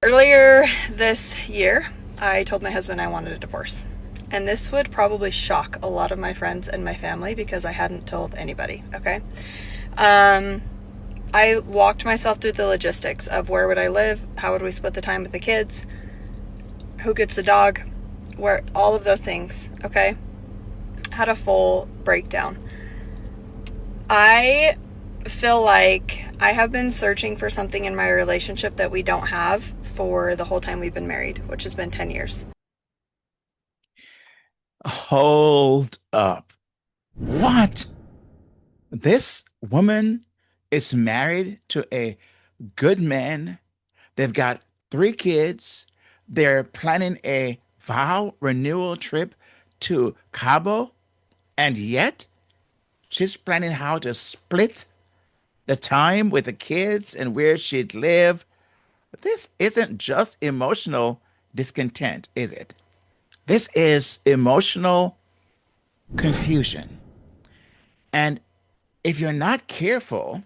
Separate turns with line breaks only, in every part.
Earlier this year, I told my husband I wanted a divorce. And this would probably shock a lot of my friends and my family because I hadn't told anybody, okay? Um, I walked myself through the logistics of where would I live, how would we split the time with the kids, who gets the dog, where all of those things, okay? Had a full breakdown. I feel like I have been searching for something in my relationship that we don't have for the whole time we've been married, which has been 10 years.
Hold up. What? This woman is married to a good man. They've got three kids. They're planning a vow renewal trip to Cabo, and yet she's planning how to split the time with the kids and where she'd live. This isn't just emotional discontent, is it? This is emotional confusion. And if you're not careful,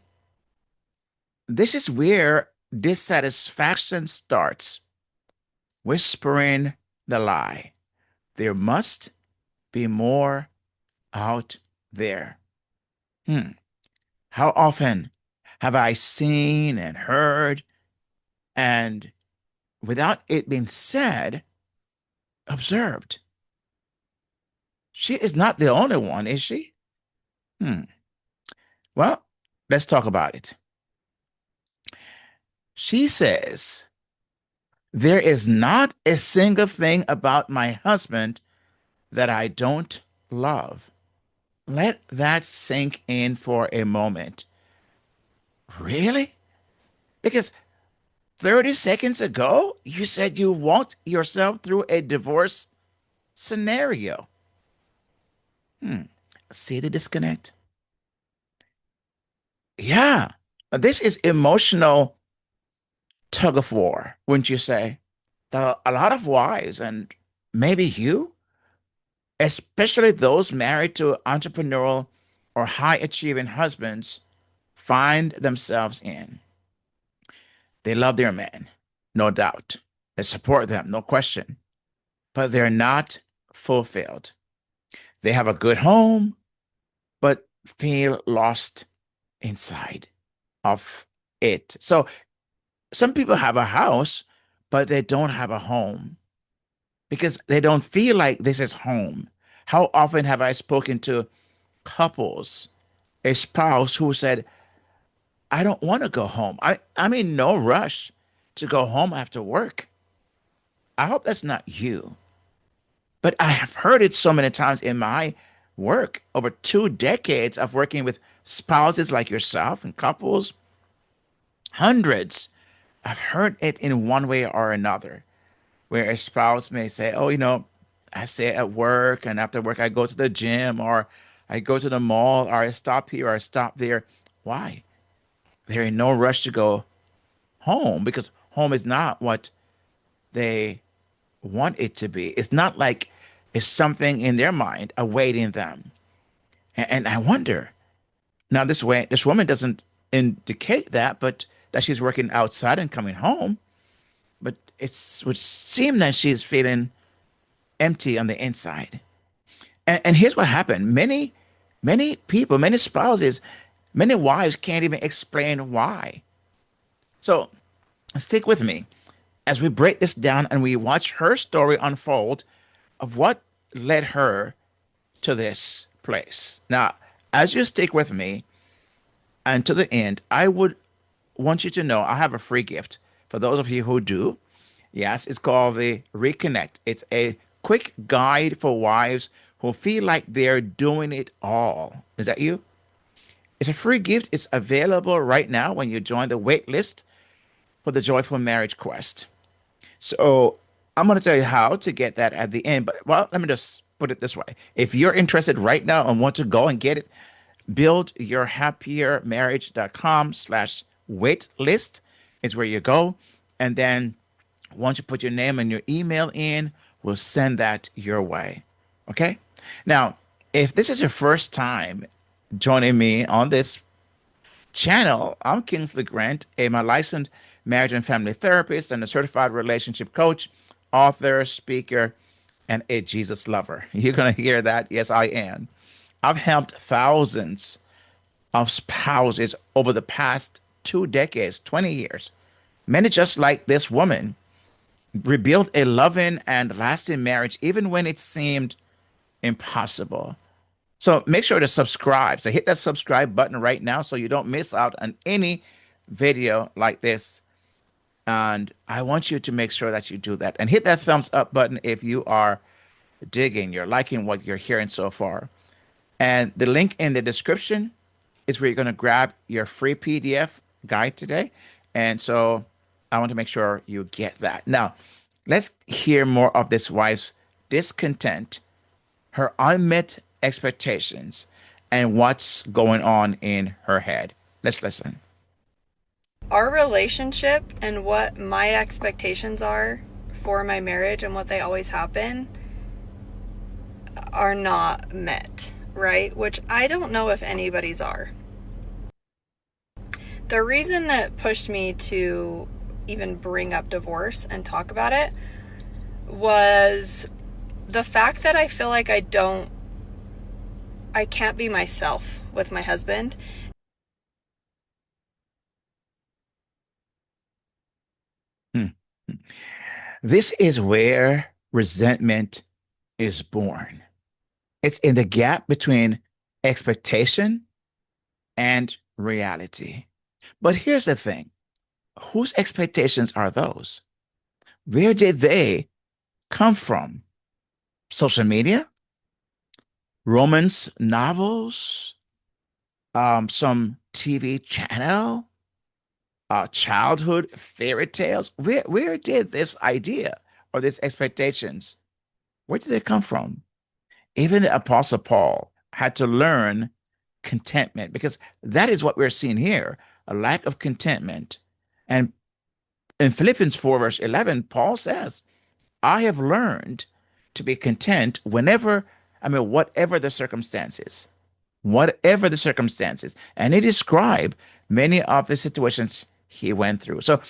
this is where dissatisfaction starts, whispering the lie. There must be more out there. Hmm. How often have I seen and heard, and without it being said, observed? She is not the only one, is she? Hmm. Well, let's talk about it. She says, there is not a single thing about my husband that I don't love. Let that sink in for a moment. Really? Because 30 seconds ago, you said you walked yourself through a divorce scenario. Hmm. See the disconnect? Yeah. This is emotional tug of war, wouldn't you say? A lot of wives, and maybe you, especially those married to entrepreneurial or high achieving husbands, find themselves in. They love their men, no doubt. They support them, no question, but they're not fulfilled. They have a good home, but feel lost inside of it. So some people have a house, but they don't have a home because they don't feel like this is home. How often have I spoken to couples, a spouse who said, I don't want to go home. I'm in no rush to go home after work. I hope that's not you. But I have heard it so many times in my work, over 2 decades of working with spouses like yourself and couples, hundreds. I've heard it in one way or another, where a spouse may say, oh, I stay at work and after work I go to the gym or I go to the mall or I stop here or I stop there. Why? They're in no rush to go home because home is not what they want it to be. It's not like it's something in their mind awaiting them. And I wonder, now this woman doesn't indicate that, but that she's working outside and coming home, but it would seem that she's feeling empty on the inside. And here's what happened. Many people, many spouses, many wives can't even explain why. So stick with me as we break this down and we watch her story unfold of what led her to this place. Now, as you stick with me and to the end, I would want you to know I have a free gift for those of you who do. Yes, it's called the Reconnect. It's a quick guide for wives who feel like they're doing it all. Is that you? It's a free gift. It's available right now when you join the wait list for the Joyful Marriage Quest. So I'm going to tell you how to get that at the end. But well, let me just put it this way. If you're interested right now and want to go and get it, buildyourhappiermarriage.com/wait list is where you go. And then once you put your name and your email in, we'll send that your way. Okay? Now, if this is your first time joining me on this channel, I'm Kingsley Grant, a my licensed marriage and family therapist, and a certified relationship coach, author, speaker, and a Jesus lover. You're going to hear that. Yes, I am. I've helped thousands of spouses over the past 2 decades, 20 years. Many just like this woman rebuilt a loving and lasting marriage even when it seemed impossible. So make sure to subscribe. So hit that subscribe button right now so you don't miss out on any video like this. And I want you to make sure that you do that. And hit that thumbs up button if you are digging, you're liking what you're hearing so far. And the link in the description is where you're going to grab your free PDF guide today. And so I want to make sure you get that. Now, let's hear more of this wife's discontent, her unmet expectations, and what's going on in her head. Let's listen.
Our relationship and what my expectations are for my marriage and what they always have been are not met, right? Which I don't know if anybody's are. The reason that pushed me to even bring up divorce and talk about it was the fact that I feel like I can't be myself with my husband.
Hmm. This is where resentment is born. It's in the gap between expectation and reality. But here's the thing, whose expectations are those? Where did they come from? Social media? Romance novels? Some TV channel? Childhood fairy tales? Where did this idea or these expectations, where did they come from? Even the Apostle Paul had to learn contentment because that is what we're seeing here, a lack of contentment. And in Philippians 4, verse 11, Paul says, I have learned to be content whatever the circumstances, whatever the circumstances. And he described many of the situations he went through. So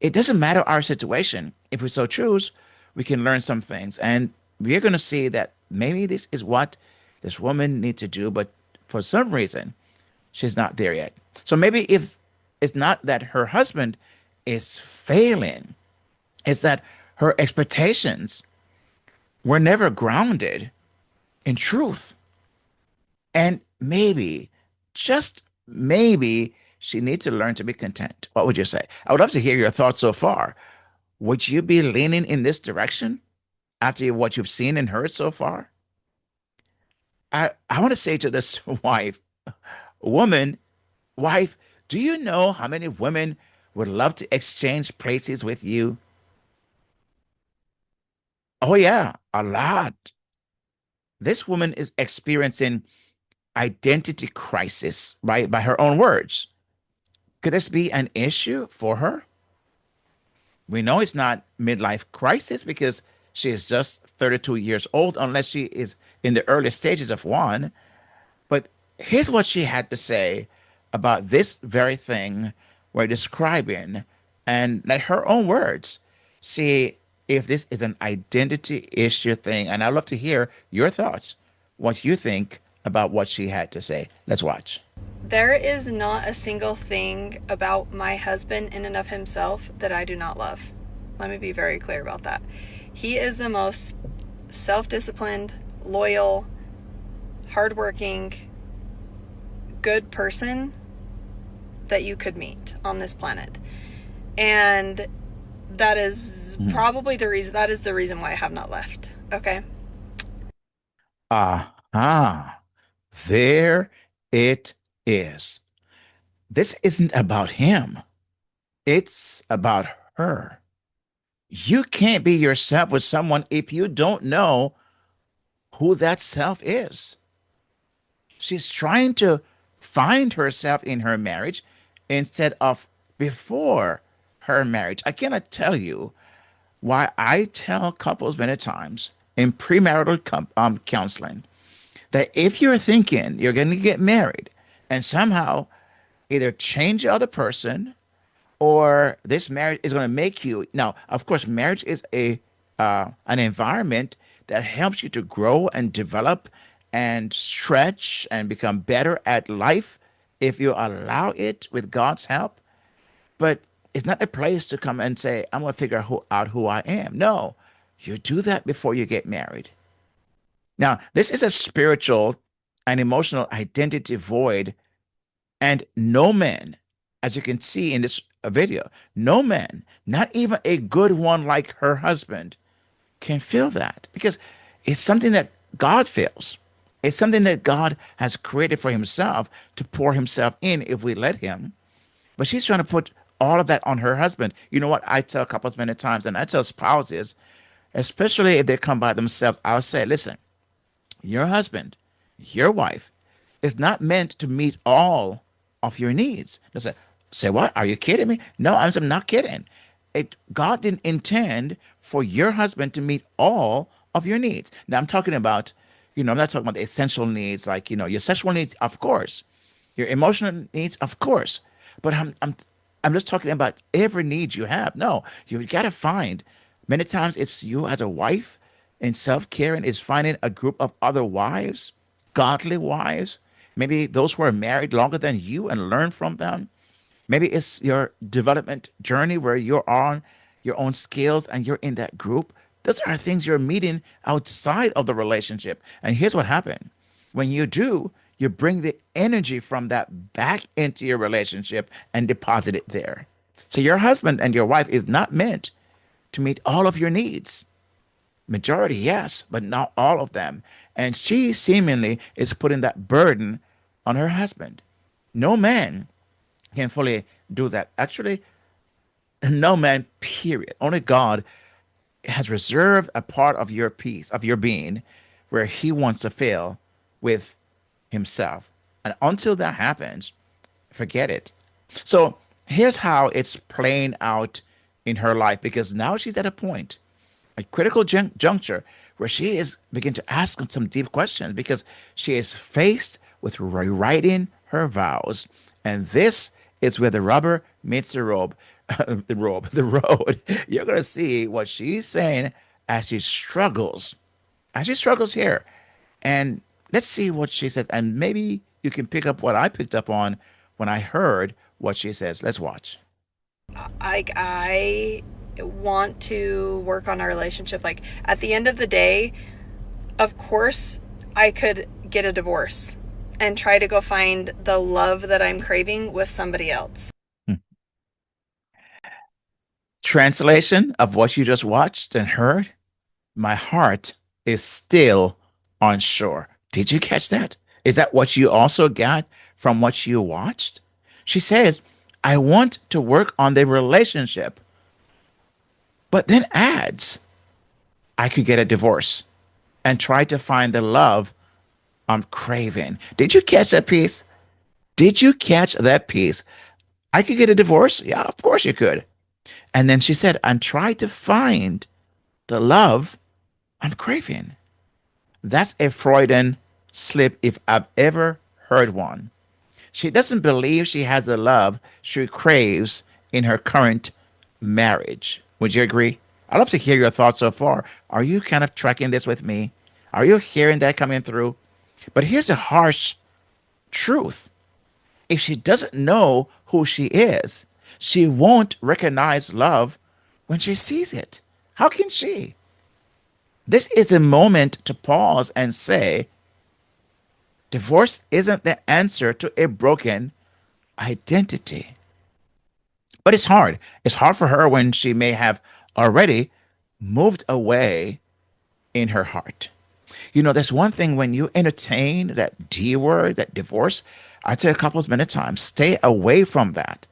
it doesn't matter our situation. If we so choose, we can learn some things. And we're going to see that maybe this is what this woman needs to do, but for some reason, she's not there yet. So maybe if it's not that her husband is failing, it's that her expectations were never grounded in truth. And maybe, just maybe, she needs to learn to be content. What would you say? I would love to hear your thoughts so far. Would you be leaning in this direction after what you've seen and heard so far? I want to say to this woman, wife, do you know how many women would love to exchange places with you? Oh, yeah, a lot. This woman is experiencing identity crisis, right? By her own words. Could this be an issue for her? We know it's not midlife crisis because she is just 32 years old, unless she is in the early stages of one. But here's what she had to say about this very thing we're describing, and like her own words, see if this is an identity issue thing. And I'd love to hear your thoughts, what you think about what she had to say. Let's watch.
There is not a single thing about my husband in and of himself that I do not love. Let me be very clear about that. He is the most self-disciplined, loyal, hardworking, good person that you could meet on this planet. And that is probably the reason, that is the reason why I have not left. Okay?
Ah, there it is. This isn't about him. It's about her. You can't be yourself with someone if you don't know who that self is. She's trying to find herself in her marriage instead of before her marriage. I cannot tell you why I tell couples many times in premarital counseling that if you're thinking you're going to get married and somehow either change the other person or this marriage is going to make you. Now, of course, marriage is a an environment that helps you to grow and develop and stretch and become better at life if you allow it with God's help. But it's not a place to come and say, I'm going to figure out who I am. No, you do that before you get married. Now, this is a spiritual and emotional identity void, and no man, as you can see in this video, no man, not even a good one like her husband, can feel that because it's something that God feels. It's something that God has created for himself to pour himself in if we let him. But she's trying to put all of that on her husband. You know what? I tell couples many times, and I tell spouses, especially if they come by themselves, I'll say, listen, your husband, your wife, is not meant to meet all of your needs. They say what? Are you kidding me? No, I'm not kidding. God didn't intend for your husband to meet all of your needs. Now I'm talking about, I'm not talking about the essential needs, like, your sexual needs, of course, your emotional needs, of course. But I'm just talking about every need you have. No, you got to find. Many times it's you as a wife in self-caring is finding a group of other wives, godly wives, maybe those who are married longer than you and learn from them. Maybe it's your development journey where you're on your own skills and you're in that group. Those are things you're meeting outside of the relationship. And here's what happened. When you do, you bring the energy from that back into your relationship and deposit it there. So your husband and your wife is not meant to meet all of your needs. Majority, yes, but not all of them. And she seemingly is putting that burden on her husband. No man can fully do that. Actually, no man, period. Only God has reserved a part of your piece, of your being, where he wants to fill with himself. And until that happens, forget it. So here's how it's playing out in her life because now she's at a point, a critical juncture where she is beginning to ask some deep questions because she is faced with rewriting her vows. And this is where the rubber meets the road. The road. You're going to see what she's saying as she struggles here. And let's see what she says. And maybe you can pick up what I picked up on when I heard what she says. Let's watch.
I want to work on our relationship. Like at the end of the day, of course, I could get a divorce and try to go find the love that I'm craving with somebody else.
Translation of what you just watched and heard. My heart is still unsure. Did you catch that? Is that what you also got from what you watched? She says, I want to work on the relationship, but then adds, I could get a divorce and try to find the love I'm craving. Did you catch that piece? Did you catch that piece? I could get a divorce? Yeah, of course you could. And then she said, and try to find the love I'm craving. That's a Freudian slip if I've ever heard one. She doesn't believe she has the love she craves in her current marriage. Would you agree? I'd love to hear your thoughts so far. Are you kind of tracking this with me? Are you hearing that coming through? But here's a harsh truth. If she doesn't know who she is, she won't recognize love when she sees it. How can she? This is a moment to pause and say, divorce isn't the answer to a broken identity. But it's hard. It's hard for her when she may have already moved away in her heart. There's one thing when you entertain that D word, that divorce, I tell couples many times, stay away from that.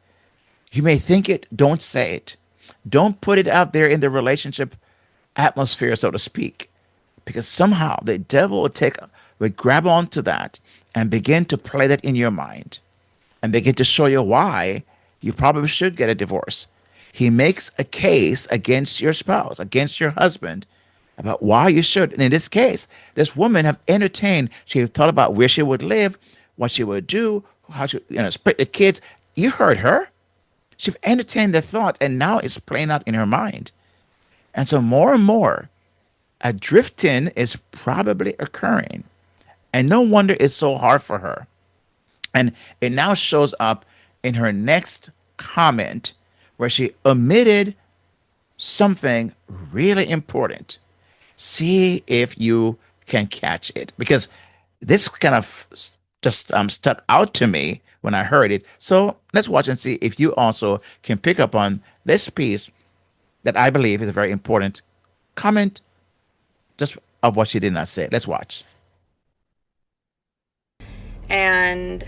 You may think it, don't say it. Don't put it out there in the relationship atmosphere, so to speak, because somehow the devil will grab onto that and begin to play that in your mind and begin to show you why you probably should get a divorce. He makes a case against your spouse, against your husband, about why you should. And in this case, this woman have entertained. She thought about where she would live, what she would do, how she split the kids. You heard her. She's entertained the thought, and now it's playing out in her mind. And so more and more, a drifting is probably occurring. And no wonder it's so hard for her. And it now shows up in her next comment where she omitted something really important. See if you can catch it because this kind of just stuck out to me when I heard it. So let's watch and see if you also can pick up on this piece that I believe is a very important comment just of what she did not say. Let's watch.
And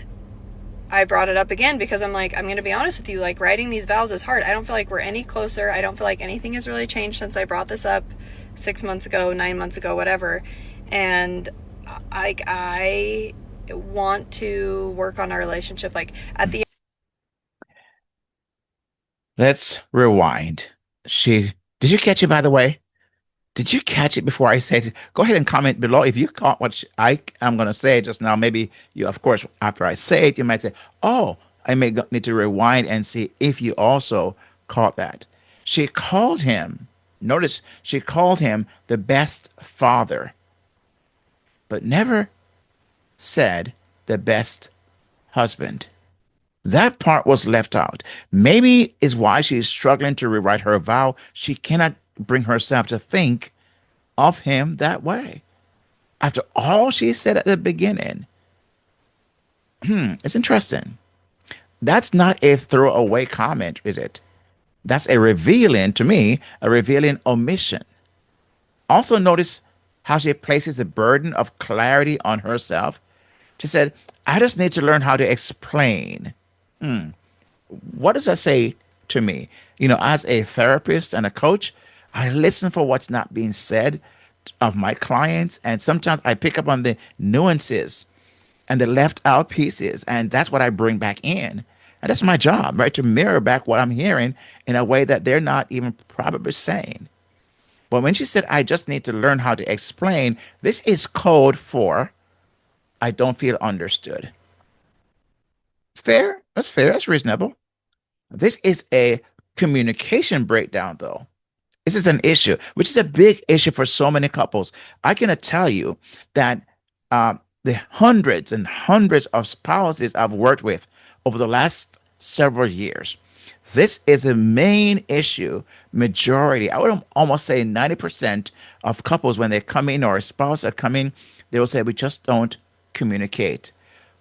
I brought it up again because I'm like, I'm going to be honest with you, like writing these vows is hard. I don't feel like we're any closer. I don't feel like anything has really changed since I brought this up 6 months ago, 9 months ago, whatever. And I want to work on our relationship. Like at the
Let's rewind. She did you catch it by the way? Did you catch it before I said it? Go ahead and comment below if you caught what I am going to say just now. Maybe you, of course, after I say it, you might say, "Oh, I may need to rewind and see if you also caught that." She called him. Notice she called him the best father, but never said the best husband. That part was left out. Maybe is why she is struggling to rewrite her vow. She cannot bring herself to think of him that way. After all she said at the beginning, it's interesting. That's not a throwaway comment, is it? That's a revealing, to me, a revealing omission. Also, notice how she places the burden of clarity on herself. She said, I just need to learn how to explain. What does that say to me? As a therapist and a coach, I listen for what's not being said of my clients, and sometimes I pick up on the nuances and the left out pieces, and that's what I bring back in. And that's my job, right? To mirror back what I'm hearing in a way that they're not even probably saying. But when she said, I just need to learn how to explain, this is code for I don't feel understood. Fair? That's fair. That's reasonable. This is a communication breakdown, though. This is an issue, which is a big issue for so many couples. I cannot tell you that the hundreds and hundreds of spouses I've worked with over the last several years, this is a main issue. Majority, I would almost say 90% of couples, when they come in or a spouse are coming, they will say, we just don't communicate.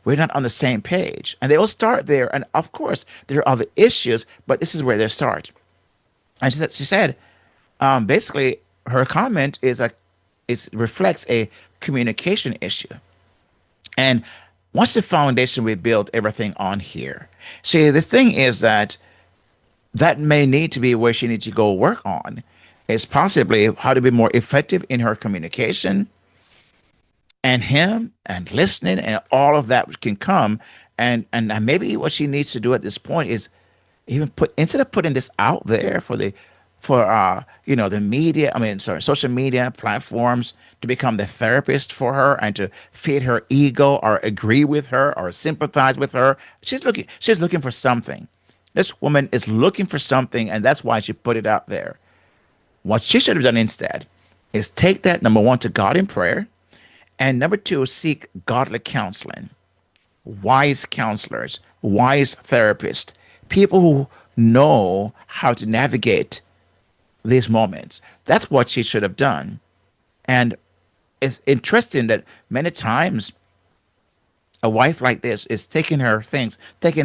We're not on the same page. And they will start there. And of course, there are other issues, but this is where they start. And she said, basically, her comment is reflects a communication issue. And once the foundation we build everything on here. See, the thing is that may need to be where she needs to go work on is possibly how to be more effective in her communication and him and listening and all of that can come. And maybe what she needs to do at this point is even put instead of putting this out there for the media, I mean, sorry, social media platforms to become the therapist for her and to feed her ego or agree with her or sympathize with her. She's looking for something. This woman is looking for something, and that's why she put it out there. What she should have done instead is take that, number one, to God in prayer, and number two, seek godly counseling, wise counselors, wise therapists, people who know how to navigate these moments. That's what she should have done. And it's interesting that many times a wife like this is taking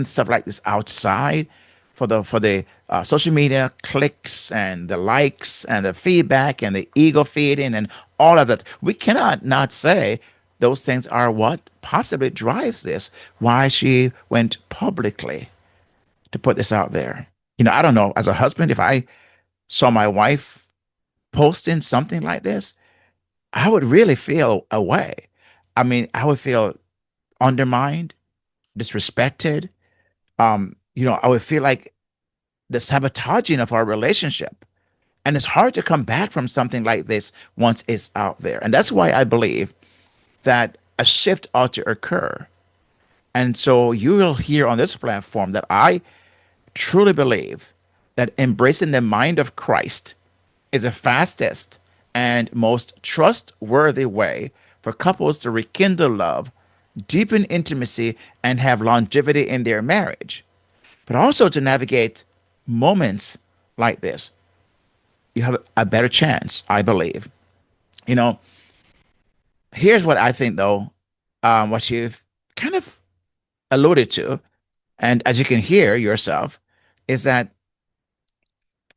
stuff like this outside for the social media clicks and the likes and the feedback and the ego feeding and all of that. We cannot not say those things are what possibly drives this. Why she went publicly to put this out there. I don't know. As a husband, if I saw my wife posting something like this, I would really feel away. I mean, I would feel undermined, disrespected. I would feel like the sabotaging of our relationship. And it's hard to come back from something like this once it's out there. And that's why I believe that a shift ought to occur. And so you will hear on this platform that I truly believe that embracing the mind of Christ is the fastest and most trustworthy way for couples to rekindle love, deepen intimacy, and have longevity in their marriage, but also to navigate moments like this. You have a better chance, I believe. You know, here's what I think, though, what you've kind of alluded to, and as you can hear yourself, is that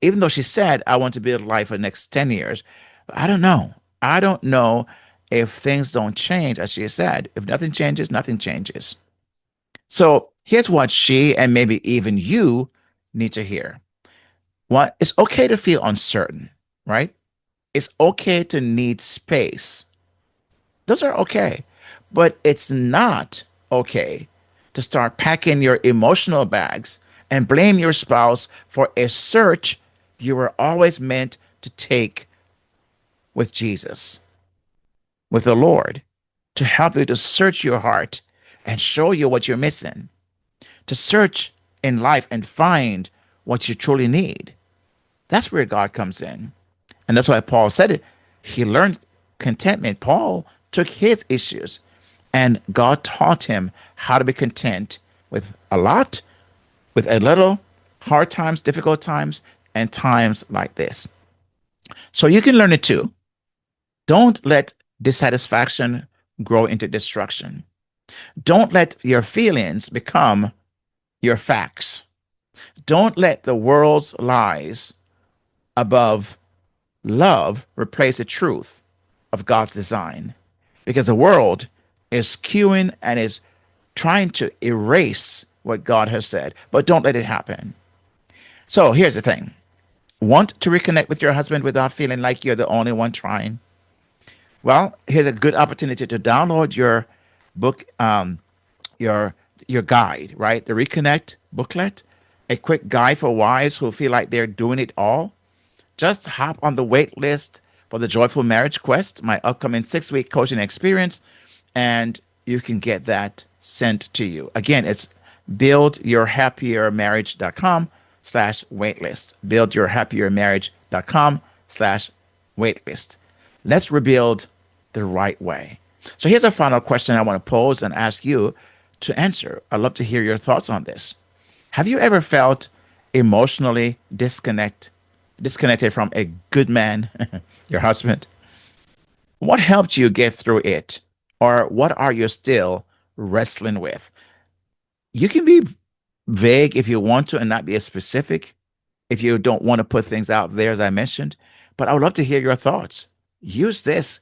even though she said, I want to build life for the next 10 years, I don't know. I don't know if things don't change, as she said. If nothing changes, nothing changes. So here's what she and maybe even you need to hear. What it's okay to feel uncertain, right? It's okay to need space. Those are okay. But it's not okay to start packing your emotional bags and blame your spouse for a search you were always meant to take with Jesus, with the Lord, to help you to search your heart and show you what you're missing, to search in life and find what you truly need. That's where God comes in. And that's why Paul said it. He learned contentment. Paul took his issues and God taught him how to be content with a lot, with a little, hard times, difficult times, and times like this. So you can learn it too. Don't let dissatisfaction grow into destruction. Don't let your feelings become your facts. Don't let the world's lies above love replace the truth of God's design. Because the world is skewing and is trying to erase what God has said, but don't let it happen. So here's the thing. Want to reconnect with your husband without feeling like you're the only one trying? Well, here's a good opportunity to download your book, your your guide, right? The Reconnect booklet, a quick guide for wives who feel like they're doing it all. Just hop on the wait list for the Joyful Marriage Quest, my upcoming 6 week coaching experience, and you can get that sent to you. Again, it's buildyourhappiermarriage.com/waitlist. Buildyourhappiermarriage.com/waitlist. Let's rebuild the right way. So here's a final question I want to pose and ask you to answer. I'd love to hear your thoughts on this. Have you ever felt emotionally disconnected from a good man, your husband? What helped you get through it? Or what are you still wrestling with? You can be vague if you want to and not be as specific if you don't want to put things out there, as I mentioned. But I would love to hear your thoughts. Use this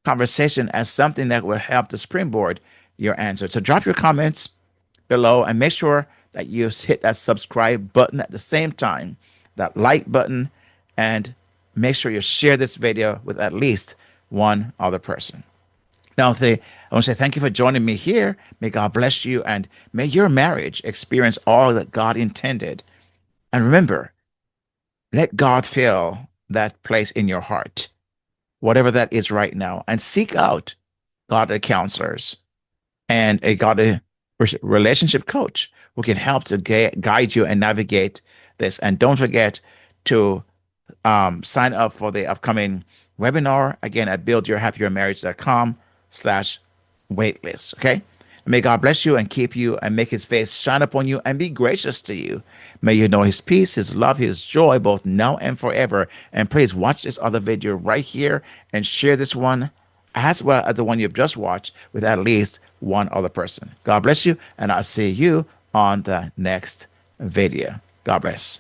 conversation as something that will help to springboard your answer. So drop your comments below and make sure that you hit that subscribe button at the same time, that like button, and make sure you share this video with at least one other person. Now, I want to say thank you for joining me here. May God bless you and may your marriage experience all that God intended. And remember, let God fill that place in your heart, whatever that is right now, and seek out godly counselors and a godly relationship coach who can help to guide you and navigate this. And don't forget to sign up for the upcoming webinar again at buildyourhappiermarriage.com/waitlist. Okay. May God bless you and keep you and make his face shine upon you and be gracious to you. May you know his peace, his love, his joy, both now and forever. And please watch this other video right here and share this one as well as the one you've just watched with at least one other person. God bless you, and I'll see you on the next video. God bless.